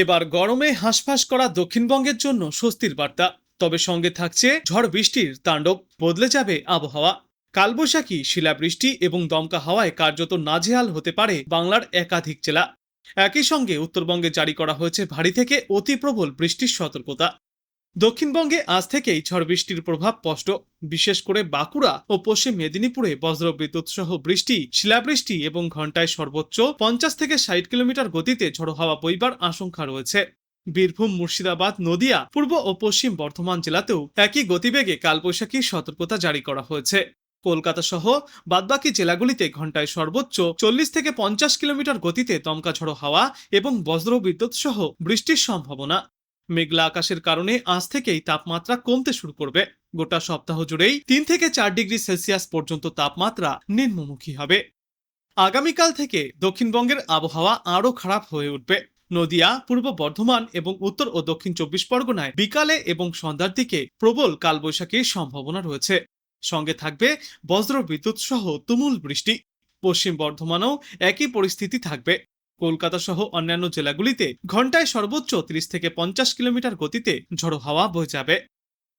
এবার গরমে হাঁসফাঁস করা দক্ষিণবঙ্গের জন্য স্বস্তির বার্তা। তবে সঙ্গে থাকছে ঝড় বৃষ্টির তাণ্ডব। বদলে যাবে আবহাওয়া। কালবৈশাখী, শিলাবৃষ্টি এবং দমকা হাওয়ায় কার্যত নাজেহাল হতে পারে বাংলার একাধিক জেলা। একই সঙ্গে উত্তরবঙ্গে জারি করা হয়েছে ভারী থেকে অতি প্রবল বৃষ্টির সতর্কতা। দক্ষিণবঙ্গে আজ থেকেই ঝড় বৃষ্টির প্রভাব স্পষ্ট। বিশেষ করে বাঁকুড়া ও পশ্চিম মেদিনীপুরে বজ্রবিদ্যুৎ সহ বৃষ্টি, শিলাবৃষ্টি এবং ঘন্টায় সর্বোচ্চ 50 থেকে 60 কিলোমিটার গতিতে ঝড়ো হাওয়া বইবার আশঙ্কা রয়েছে। বীরভূম, মুর্শিদাবাদ, নদিয়া, পূর্ব ও পশ্চিম বর্ধমান জেলাতেও একই গতিবেগে কালবৈশাখীর সতর্কতা জারি করা হয়েছে। কলকাতা সহ বাদবাকি জেলাগুলিতে ঘন্টায় সর্বোচ্চ 40 থেকে 50 কিলোমিটার গতিতে দমকা ঝড়ো হাওয়া এবং বজ্রবিদ্যুৎ সহ বৃষ্টির সম্ভাবনা। মেঘলা আকাশের কারণে আজ থেকেই তাপমাত্রা কমতে শুরু করবে। গোটা সপ্তাহ জুড়েই 3 থেকে 4 ডিগ্রি সেলসিয়াস পর্যন্ত তাপমাত্রা নিম্নমুখী হবে। আগামীকাল থেকে দক্ষিণবঙ্গের আবহাওয়া আরও খারাপ হয়ে উঠবে। নদিয়া, পূর্ব বর্ধমান এবং উত্তর ও দক্ষিণ 24 পরগনায় বিকালে এবং সন্ধ্যার দিকে প্রবল কালবৈশাখীর সম্ভাবনা রয়েছে। সঙ্গে থাকবে বজ্রবিদ্যুৎ সহ তুমুল বৃষ্টি। পশ্চিম বর্ধমানেও একই পরিস্থিতি থাকবে। কলকাতা সহ অন্যান্য জেলাগুলিতে ঘন্টায় সর্বোচ্চ 30 থেকে 50 কিলোমিটার গতিতে ঝড়ো হাওয়া বয়ে যাবে।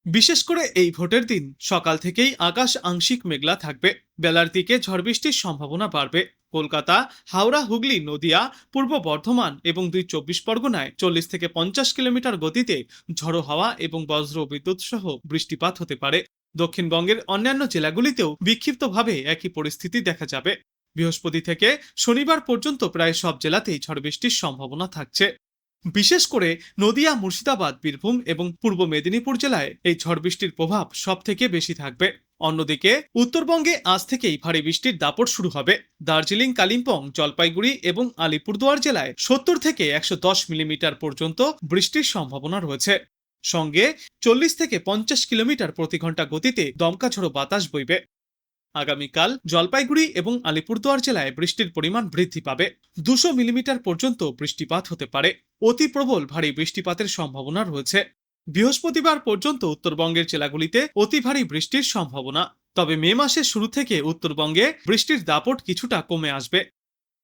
বিশেষ করে এই ভোটের দিন সকাল থেকেই আকাশ আংশিক মেঘলা থাকবে। বেলার দিকে ঝড় বৃষ্টির সম্ভাবনা বাড়বে। কলকাতা, হাওড়া, হুগলি, নদিয়া, পূর্ব বর্ধমান এবং 24 পরগনায় 40 থেকে 50 কিলোমিটার গতিতে ঝড়ো হাওয়া এবং বজ্র বিদ্যুৎ সহ বৃষ্টিপাত হতে পারে। দক্ষিণবঙ্গের অন্যান্য জেলাগুলিতেও বিক্ষিপ্তভাবে একই পরিস্থিতি দেখা যাবে। বৃহস্পতি থেকে শনিবার পর্যন্ত প্রায় সব জেলাতেই ঝড় বৃষ্টির সম্ভাবনা থাকছে। বিশেষ করে নদিয়া, মুর্শিদাবাদ, বীরভূম এবং পূর্ব মেদিনীপুর জেলায় এই ঝড় বৃষ্টির প্রভাব সব থেকে বেশি থাকবে। অন্যদিকে উত্তরবঙ্গে আজ থেকেই ভারী বৃষ্টির দাপট শুরু হবে। দার্জিলিং, কালিম্পং, জলপাইগুড়ি এবং আলিপুরদুয়ার জেলায় 70 থেকে 110 মিলিমিটার পর্যন্ত বৃষ্টির সম্ভাবনা রয়েছে। সঙ্গে 40 থেকে 50 কিলোমিটার প্রতি ঘন্টা গতিতে দমকা ঝড়ো বাতাস বইবে। আগামীকাল জলপাইগুড়ি এবং আলিপুরদুয়ার জেলায় বৃষ্টির পরিমাণ বৃদ্ধি পাবে। 200 মিলিমিটার পর্যন্ত বৃষ্টিপাত হতে পারে। অতি প্রবল ভারী বৃষ্টিপাতের সম্ভাবনা রয়েছে। বৃহস্পতিবার পর্যন্ত উত্তরবঙ্গের জেলাগুলিতে অতি ভারী বৃষ্টির সম্ভাবনা। তবে মে মাসের শুরু থেকে উত্তরবঙ্গে বৃষ্টির দাপট কিছুটা কমে আসবে।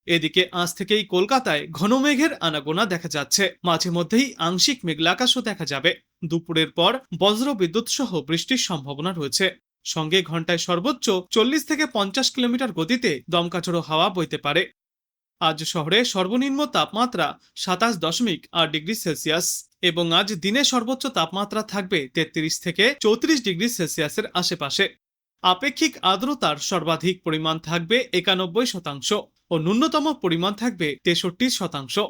এদিকে আজ থেকেই কলকাতায় ঘন মেঘের আনাগোনা দেখা যাচ্ছে। মাঝে মধ্যেই আংশিক মেঘলা আকাশও দেখা যাবে। দুপুরের পর বজ্র বিদ্যুৎ সহ বৃষ্টির সম্ভাবনা রয়েছে। সঙ্গে ঘন্টায় সর্বোচ্চ 40 থেকে 50 কিলোমিটার গতিতে দমকাঝড়ো হাওয়া বইতে পারে। আজ শহরে সর্বনিম্ন তাপমাত্রা 27.8 ডিগ্রি সেলসিয়াস এবং আজ দিনে সর্বোচ্চ তাপমাত্রা থাকবে 33 থেকে 34 ডিগ্রি সেলসিয়াসের আশেপাশে। আপেক্ষিক আর্দ্রতার সর্বাধিক পরিমাণ থাকবে 91% ও ন্যূনতম পরিমাণ থাকবে 63%।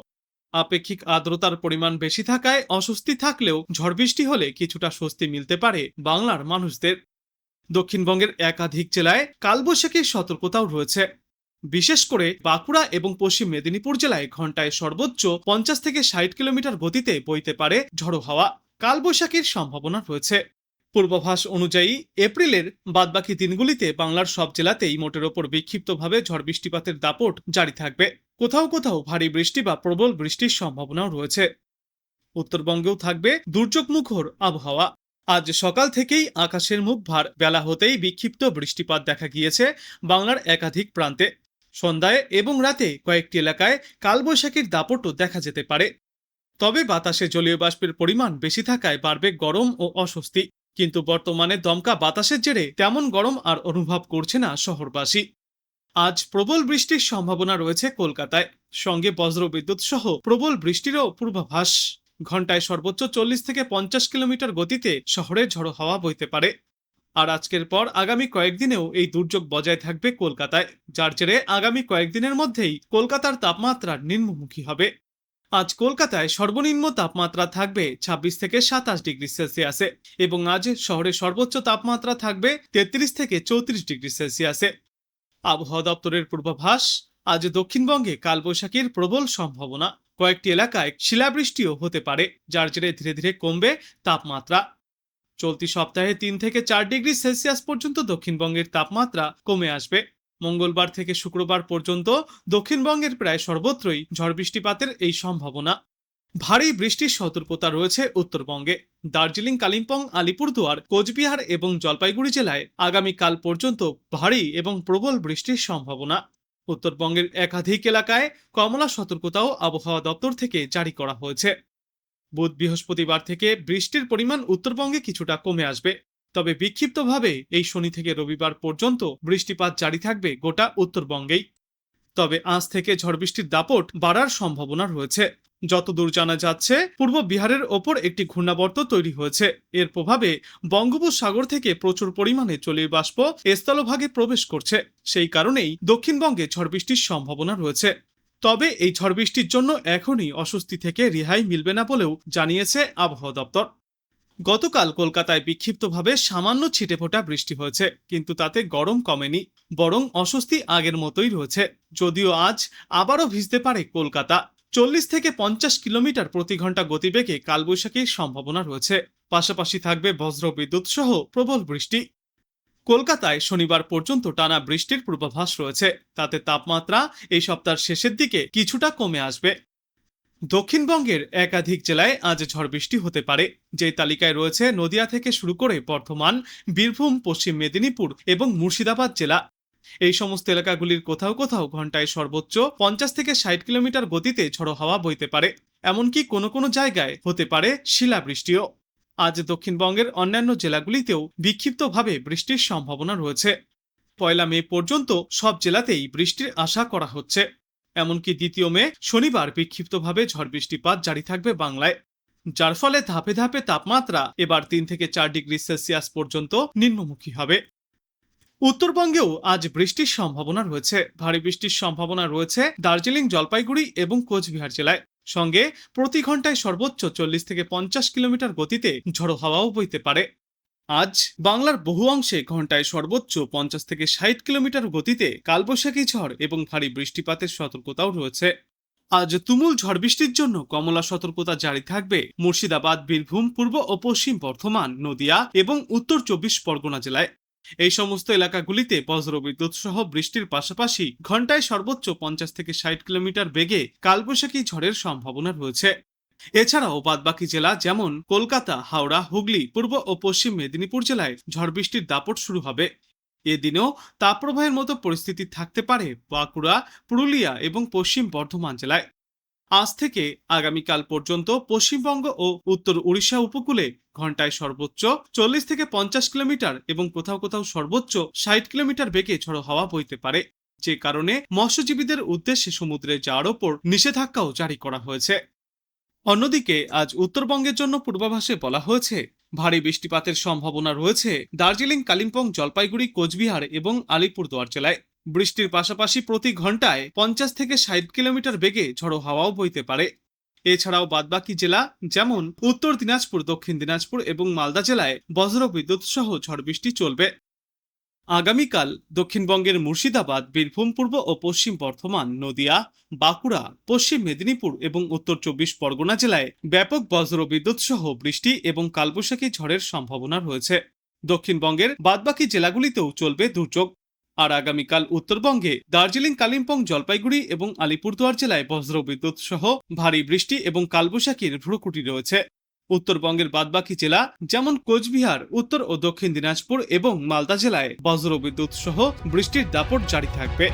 আপেক্ষিক আর্দ্রতার পরিমাণ বেশি থাকায় অস্বস্তি থাকলেও ঝড় বৃষ্টি হলে কিছুটা স্বস্তি মিলতে পারে বাংলার মানুষদের। দক্ষিণবঙ্গের একাধিক জেলায় কালবৈশাখীর সতর্কতাও রয়েছে। বিশেষ করে বাঁকুড়া এবং পশ্চিম মেদিনীপুর জেলায় ঘন্টায় সর্বোচ্চ 50 থেকে 60 কিলোমিটার গতিতে বইতে পারে ঝড়ো হাওয়া। কালবৈশাখীর সম্ভাবনা রয়েছে। পূর্বাভাস অনুযায়ী এপ্রিলের বাদবাকি দিনগুলিতে বাংলার সব জেলাতেই মোটের ওপর বিক্ষিপ্তভাবে ঝড় বৃষ্টিপাতের দাপট জারি থাকবে। কোথাও কোথাও ভারী বৃষ্টি বা প্রবল বৃষ্টির সম্ভাবনাও রয়েছে। উত্তরবঙ্গেও থাকবে দুর্যোগমুখর আবহাওয়া। আজ সকাল থেকেই আকাশের মুখ ভার। বেলা হতেই বিক্ষিপ্ত বৃষ্টিপাত দেখা গিয়েছে বাংলার একাধিক প্রান্তে। সন্ধ্যায় এবং রাতে কয়েকটি এলাকায় কালবৈশাখীর দাপটও দেখা যেতে পারে। তবে বাতাসে জলীয় বাষ্পের পরিমাণ বেশি থাকায় বাড়বে গরম ও অস্বস্তি। কিন্তু বর্তমানে দমকা বাতাসের জেরে তেমন গরম আর অনুভব করছে না শহরবাসী। আজ প্রবল বৃষ্টির সম্ভাবনা রয়েছে কলকাতায়। সঙ্গে বজ্রবিদ্যুৎ সহ প্রবল বৃষ্টিরও পূর্বাভাস। ঘন্টায় সর্বোচ্চ 40 থেকে 50 কিলোমিটার গতিতে শহরে ঝড়ো হাওয়া বইতে পারে। আর আজকের পর আগামী কয়েকদিনেও এই দুর্যোগ বজায় থাকবে কলকাতায়, যার জেরে আগামী কয়েকদিনের মধ্যেই কলকাতার তাপমাত্রা নিম্নমুখী হবে। আজ কলকাতায় সর্বনিম্ন তাপমাত্রা থাকবে 26 থেকে 27 ডিগ্রি সেলসিয়াসে এবং আজ শহরে সর্বোচ্চ তাপমাত্রা থাকবে 33 থেকে 34 ডিগ্রি সেলসিয়াসে। আবহাওয়া দপ্তরের পূর্বাভাস, আজ দক্ষিণবঙ্গে কালবৈশাখীর প্রবল সম্ভাবনা। কয়েকটি এলাকায় শিলাবৃষ্টিও হতে পারে, যার জেরে ধীরে ধীরে কমবে তাপমাত্রা। চলতি সপ্তাহে 3 থেকে 4 ডিগ্রি সেলসিয়াস পর্যন্ত দক্ষিণবঙ্গের তাপমাত্রা কমে আসবে। মঙ্গলবার থেকে শুক্রবার পর্যন্ত দক্ষিণবঙ্গের প্রায় সর্বত্রই ঝড় বৃষ্টিপাতের এই সম্ভাবনা। ভারী বৃষ্টির সতর্কতা রয়েছে উত্তরবঙ্গে। দার্জিলিং, কালিম্পং, আলিপুরদুয়ার, কোচবিহার এবং জলপাইগুড়ি জেলায় আগামীকাল পর্যন্ত ভারী এবং প্রবল বৃষ্টির সম্ভাবনা। উত্তরবঙ্গের একাধিক এলাকায় কমলা সতর্কতাও আবহাওয়া দপ্তর থেকে জারি করা হয়েছে। বুধ বৃহস্পতিবার থেকে বৃষ্টির পরিমাণ উত্তরবঙ্গে কিছুটা কমে আসবে, তবে বিক্ষিপ্তভাবে এই শনি থেকে রবিবার পর্যন্ত বৃষ্টিপাত জারি থাকবে গোটা উত্তরবঙ্গেই। তবে আজ থেকে ঝড় বৃষ্টির দাপট বাড়ার সম্ভাবনা রয়েছে। যতদূর জানা যাচ্ছে, পূর্ব বিহারের ওপর একটি ঘূর্ণাবর্ত তৈরি হয়েছে। এর প্রভাবে বঙ্গোপসাগর থেকে প্রচুর পরিমাণে জলীয় বাষ্প স্থলভাগে প্রবেশ করছে। সেই কারণেই দক্ষিণবঙ্গে ঝড় বৃষ্টির সম্ভাবনা রয়েছে। তবে এই ঝড় বৃষ্টির জন্য এখনই অস্বস্তি থেকে রেহাই মিলবে না বলেও জানিয়েছে আবহাওয়া দপ্তর। গতকাল কলকাতায় বিক্ষিপ্তভাবে সামান্য ছিটেফোঁটা বৃষ্টি হয়েছে, কিন্তু তাতে গরম কমেনি, বরং অস্বস্তি আগের মতোই রয়েছে। যদিও আজ আবারও ভিজতে পারে কলকাতা। 40 থেকে 50 কিলোমিটার প্রতি ঘন্টা গতিবেগে কালবৈশাখীর সম্ভাবনা রয়েছে। পাশাপাশি থাকবে বজ্র বিদ্যুৎ সহ প্রবল বৃষ্টি। কলকাতায় শনিবার পর্যন্ত টানা বৃষ্টির পূর্বাভাস রয়েছে। তাতে তাপমাত্রা এই সপ্তাহের শেষের দিকে কিছুটা কমে আসবে। দক্ষিণবঙ্গের একাধিক জেলায় আজ ঝড় বৃষ্টি হতে পারে, যে তালিকায় রয়েছে নদিয়া থেকে শুরু করে বর্ধমান, বীরভূম, পশ্চিম মেদিনীপুর এবং মুর্শিদাবাদ জেলা। এই সমস্ত এলাকাগুলির কোথাও কোথাও ঘন্টায় সর্বোচ্চ 50 থেকে 60 কিলোমিটার গতিতে ঝড়ো হাওয়া বইতে পারে। এমনকি কোনো কোনো জায়গায় হতে পারে শিলাবৃষ্টিও। আজ দক্ষিণবঙ্গের অন্যান্য জেলাগুলিতেও বিক্ষিপ্তভাবে বৃষ্টির সম্ভাবনা রয়েছে। 1 মে পর্যন্ত সব জেলাতেই বৃষ্টির আশা করা হচ্ছে। এমনকি 2 মে শনিবার বিক্ষিপ্তভাবে ঝড় বৃষ্টিপাত জারি থাকবে বাংলায়, যার ফলে ধাপে ধাপে তাপমাত্রা এবার 3 থেকে 4 ডিগ্রি সেলসিয়াস পর্যন্ত নিম্নমুখী হবে। উত্তরবঙ্গেও আজ বৃষ্টির সম্ভাবনা রয়েছে। ভারী বৃষ্টির সম্ভাবনা রয়েছে দার্জিলিং, জলপাইগুড়ি এবং কোচবিহার জেলায়। সঙ্গে প্রতি ঘন্টায় সর্বোচ্চ 40 থেকে 50 কিলোমিটার গতিতে ঝড়ো হাওয়াও বইতে পারে। আজ বাংলার বহু অংশে ঘন্টায় সর্বোচ্চ 50 থেকে 60 কিলোমিটার গতিতে কালবৈশাখী ঝড় এবং ভারী বৃষ্টিপাতের সতর্কতাও রয়েছে। আজ তুমুল ঝড় বৃষ্টির জন্য কমলা সতর্কতা জারি থাকবে মুর্শিদাবাদ, বীরভূম, পূর্ব ও পশ্চিম বর্ধমান, নদিয়া এবং উত্তর 24 পরগনা জেলায়। এই সমস্ত এলাকাগুলিতে বজ্রবিদ্যুৎ সহ বৃষ্টির পাশাপাশি ঘন্টায় সর্বোচ্চ 50 থেকে 60 কিলোমিটার বেগে কালবৈশাখী ঝড়ের সম্ভাবনা রয়েছে। এছাড়াও বাদবাকি জেলা যেমন কলকাতা, হাওড়া, হুগলি, পূর্ব ও পশ্চিম মেদিনীপুর জেলায় ঝড় বৃষ্টির দাপট শুরু হবে। এদিনেও তাপপ্রবাহের মতো পরিস্থিতি থাকতে পারে বাঁকুড়া, পুরুলিয়া এবং পশ্চিম বর্ধমান জেলায়। আজ থেকে আগামীকাল পর্যন্ত পশ্চিমবঙ্গ ও উত্তর উড়িষ্যা উপকূলে ঘন্টায় সর্বোচ্চ 40 থেকে 50 কিলোমিটার এবং কোথাও কোথাও সর্বোচ্চ 60 কিলোমিটার বেগে ঝড়ো হাওয়া বইতে পারে, যে কারণে মৎস্যজীবীদের উদ্দেশ্যে সমুদ্রে যাওয়ার ওপর নিষেধাজ্ঞাও জারি করা হয়েছে। অন্যদিকে আজ উত্তরবঙ্গের জন্য পূর্বাভাসে বলা হয়েছে ভারী বৃষ্টিপাতের সম্ভাবনা রয়েছে দার্জিলিং, কালিম্পং, জলপাইগুড়ি, কোচবিহার এবং আলিপুরদুয়ার জেলায়। বৃষ্টির পাশাপাশি প্রতি ঘন্টায় 50 থেকে 60 কিলোমিটার বেগে ঝড়ো হাওয়াও বইতে পারে। এছাড়াও বাদবাকি জেলা যেমন উত্তর দিনাজপুর, দক্ষিণ দিনাজপুর এবং মালদা জেলায় বজ্র বিদ্যুৎ সহ ঝড় বৃষ্টি চলবে। আগামীকাল দক্ষিণবঙ্গের মুর্শিদাবাদ, বীরভূম, পূর্ব ও পশ্চিম বর্ধমান, নদিয়া, বাঁকুড়া, পশ্চিম মেদিনীপুর এবং উত্তর 24 পরগনা জেলায় ব্যাপক বজ্র বিদ্যুৎ সহ বৃষ্টি এবং কালবৈশাখী ঝড়ের সম্ভাবনা রয়েছে। দক্ষিণবঙ্গের বাদবাকি জেলাগুলিতেও চলবে দুর্যোগ। আর আগামীকাল উত্তরবঙ্গে দার্জিলিং, কালিম্পং, জলপাইগুড়ি এবং আলিপুরদুয়ার জেলায় বজ্র বিদ্যুৎ সহ ভারী বৃষ্টি এবং কালবৈশাখীর ভ্রুকুটি রয়েছে। উত্তরবঙ্গের বাদবাকি জেলা যেমন কোচবিহার, উত্তর ও দক্ষিণ দিনাজপুর এবং মালদা জেলায় বজ্র বিদ্যুৎ সহ বৃষ্টির দাপট জারি থাকবে।